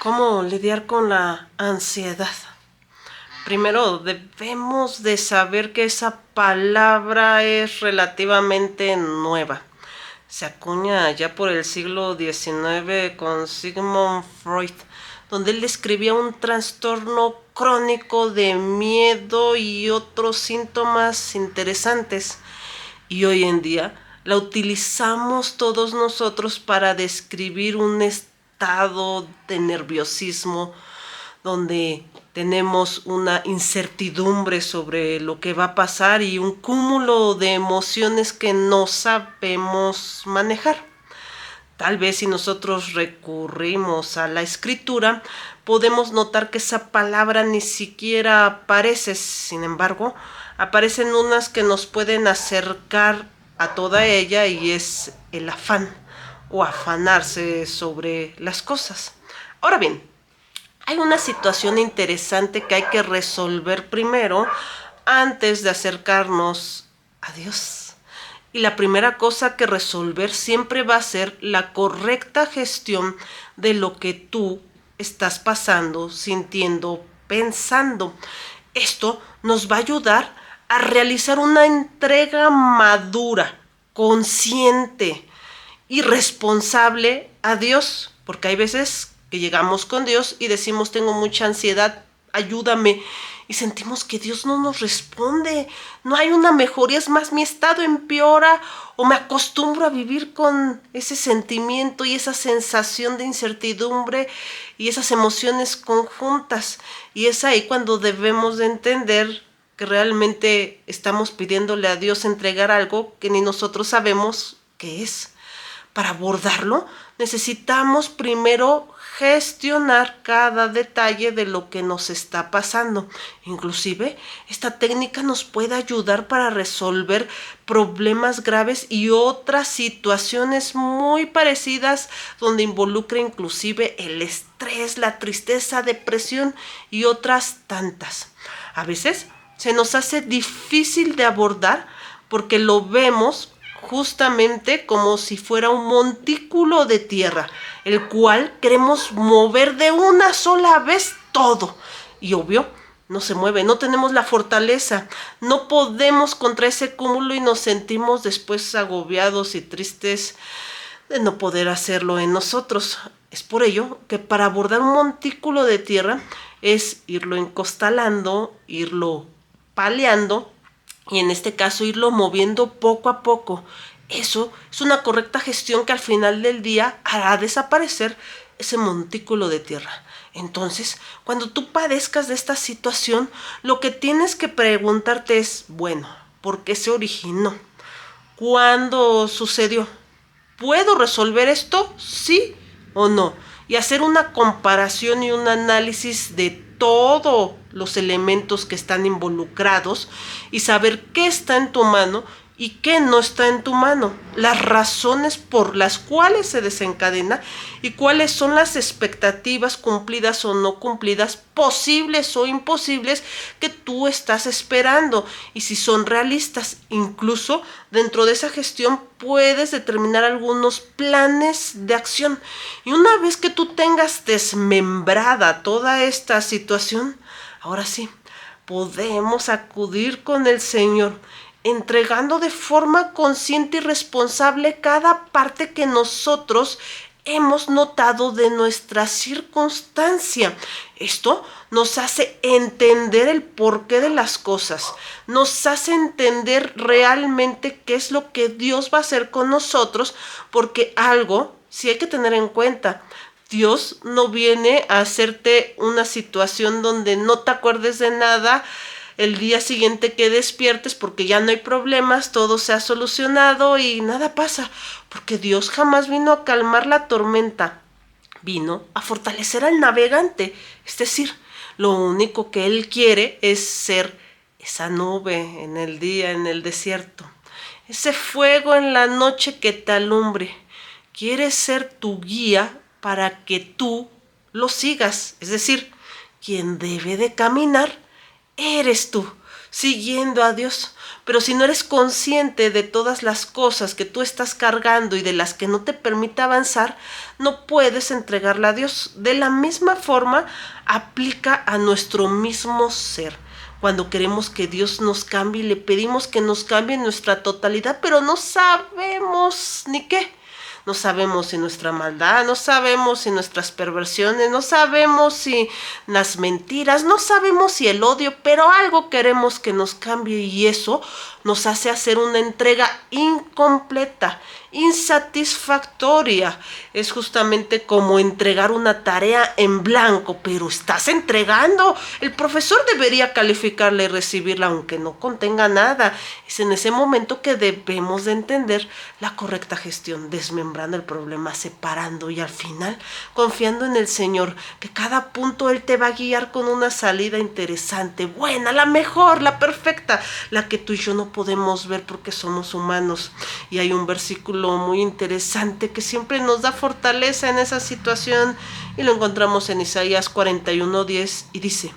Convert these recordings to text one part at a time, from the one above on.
¿Cómo lidiar con la ansiedad? Primero, debemos de saber que esa palabra es relativamente nueva. Se acuña ya por el siglo XIX con Sigmund Freud, donde él describía un trastorno crónico de miedo y otros síntomas interesantes. Y hoy en día la utilizamos todos nosotros para describir un estado de nerviosismo donde tenemos una incertidumbre sobre lo que va a pasar y un cúmulo de emociones que no sabemos manejar. Tal vez si nosotros recurrimos a la escritura, podemos notar que esa palabra ni siquiera aparece. Sin embargo, aparecen unas que nos pueden acercar a toda ella, y es el afán o afanarse sobre las cosas. Ahora bien, hay una situación interesante que hay que resolver primero antes de acercarnos a Dios. Y la primera cosa que resolver siempre va a ser la correcta gestión de lo que tú estás pasando, sintiendo, pensando. Esto nos va a ayudar a realizar una entrega madura, consciente y responsable a Dios, porque hay veces que llegamos con Dios y decimos: tengo mucha ansiedad, ayúdame, y sentimos que Dios no nos responde, no hay una mejoría, es más, mi estado empeora, o me acostumbro a vivir con ese sentimiento y esa sensación de incertidumbre y esas emociones conjuntas, y es ahí cuando debemos de entender que realmente estamos pidiéndole a Dios entregar algo que ni nosotros sabemos qué es. Para abordarlo, necesitamos primero gestionar cada detalle de lo que nos está pasando. Inclusive, esta técnica nos puede ayudar para resolver problemas graves y otras situaciones muy parecidas, donde involucra inclusive el estrés, la tristeza, depresión y otras tantas. A veces se nos hace difícil de abordar porque lo vemos justamente como si fuera un montículo de tierra, el cual queremos mover de una sola vez todo. Y obvio, no se mueve, no tenemos la fortaleza, no podemos contra ese cúmulo y nos sentimos después agobiados y tristes de no poder hacerlo en nosotros. Es por ello que para abordar un montículo de tierra es irlo encostalando, irlo paleando, y en este caso irlo moviendo poco a poco. Eso es una correcta gestión que al final del día hará desaparecer ese montículo de tierra. Entonces, cuando tú padezcas de esta situación, lo que tienes que preguntarte es: bueno, ¿por qué se originó? ¿Cuándo sucedió? ¿Puedo resolver esto? ¿Sí o no? Y hacer una comparación y un análisis de todos los elementos que están involucrados y saber qué está en tu mano y qué no está en tu mano, las razones por las cuales se desencadena y cuáles son las expectativas cumplidas o no cumplidas, posibles o imposibles, que tú estás esperando, y si son realistas. Incluso dentro de esa gestión puedes determinar algunos planes de acción, y una vez que tú tengas desmembrada toda esta situación, ahora sí podemos acudir con el Señor, entregando de forma consciente y responsable cada parte que nosotros hemos notado de nuestra circunstancia. Esto nos hace entender el porqué de las cosas, nos hace entender realmente qué es lo que Dios va a hacer con nosotros, porque algo sí hay que tener en cuenta: Dios no viene a hacerte una situación donde no te acuerdes de nada el día siguiente que despiertes, porque ya no hay problemas, todo se ha solucionado y nada pasa, porque Dios jamás vino a calmar la tormenta, vino a fortalecer al navegante. Es decir, lo único que Él quiere es ser esa nube en el día, en el desierto, ese fuego en la noche que te alumbre. Quiere ser tu guía para que tú lo sigas. Es decir, quien debe de caminar eres tú. siguiendo a Dios. Pero si no eres consciente de todas las cosas que tú estás cargando y de las que no te permite avanzar, no puedes entregarla a Dios. De la misma forma, aplica a nuestro mismo ser. Cuando queremos que Dios nos cambie y le pedimos que nos cambie en nuestra totalidad, pero no sabemos ni qué. No sabemos si nuestra maldad, no sabemos si nuestras perversiones, no sabemos si las mentiras, no sabemos si el odio, pero algo queremos que nos cambie y eso nos hace hacer una entrega incompleta, insatisfactoria. Es justamente como entregar una tarea en blanco, pero estás entregando. El profesor debería calificarla y recibirla aunque no contenga nada. Es en ese momento que debemos de entender la correcta gestión, desmembrando el problema, separando y al final confiando en el Señor, que cada punto Él te va a guiar con una salida interesante, buena, la mejor, la perfecta, la que tú y yo no podemos ver porque somos humanos. Y hay un versículo muy interesante que siempre nos da fortaleza en esa situación y lo encontramos en Isaías 41:10 y dice: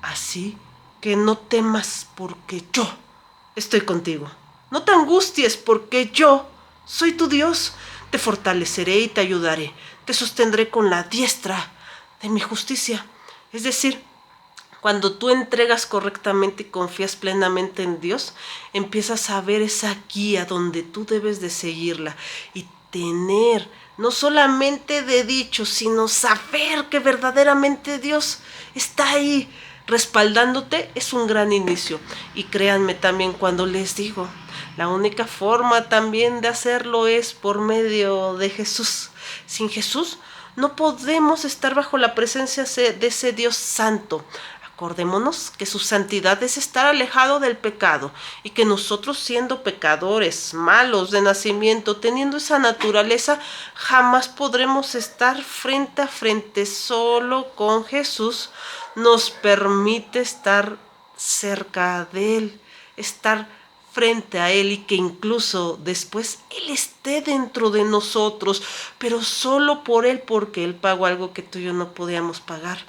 así que no temas porque yo estoy contigo. No te angusties porque yo soy tu Dios. Te fortaleceré y te ayudaré. Te sostendré con la diestra de mi justicia. Es decir, cuando tú entregas correctamente y confías plenamente en Dios, empiezas a ver esa guía donde tú debes de seguirla y tener no solamente de dicho, sino saber que verdaderamente Dios está ahí respaldándote. Es un gran inicio. Y créanme también cuando les digo, la única forma también de hacerlo es por medio de Jesús. Sin Jesús no podemos estar bajo la presencia de ese Dios santo. Acordémonos que su santidad es estar alejado del pecado y que nosotros, siendo pecadores, malos de nacimiento, teniendo esa naturaleza, jamás podremos estar frente a frente. Solo con Jesús nos permite estar cerca de Él, estar frente a Él y que incluso después Él esté dentro de nosotros, pero solo por Él, porque Él pagó algo que tú y yo no podíamos pagar.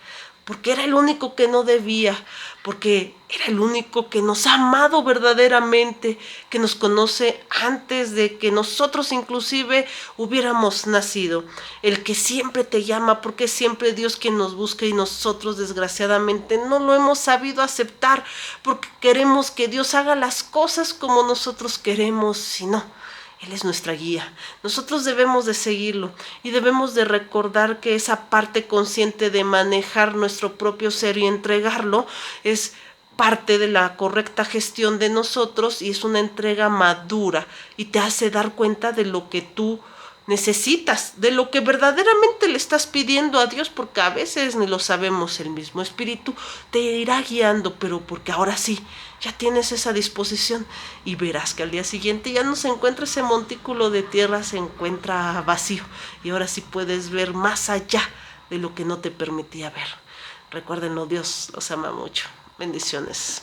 Porque era el único que no debía, porque era el único que nos ha amado verdaderamente, que nos conoce antes de que nosotros inclusive hubiéramos nacido. El que siempre te llama, porque es siempre Dios quien nos busca y nosotros desgraciadamente no lo hemos sabido aceptar, porque queremos que Dios haga las cosas como nosotros queremos y no. Él es nuestra guía. Nosotros debemos de seguirlo y debemos de recordar que esa parte consciente de manejar nuestro propio ser y entregarlo es parte de la correcta gestión de nosotros y es una entrega madura y te hace dar cuenta de lo que tú necesitas, de lo que verdaderamente le estás pidiendo a Dios, porque a veces ni lo sabemos. El mismo Espíritu te irá guiando, pero porque ahora sí, ya tienes esa disposición y verás que al día siguiente ya no se encuentra ese montículo de tierra, se encuentra vacío y ahora sí puedes ver más allá de lo que no te permitía ver. Recuérdenlo, Dios los ama mucho. Bendiciones.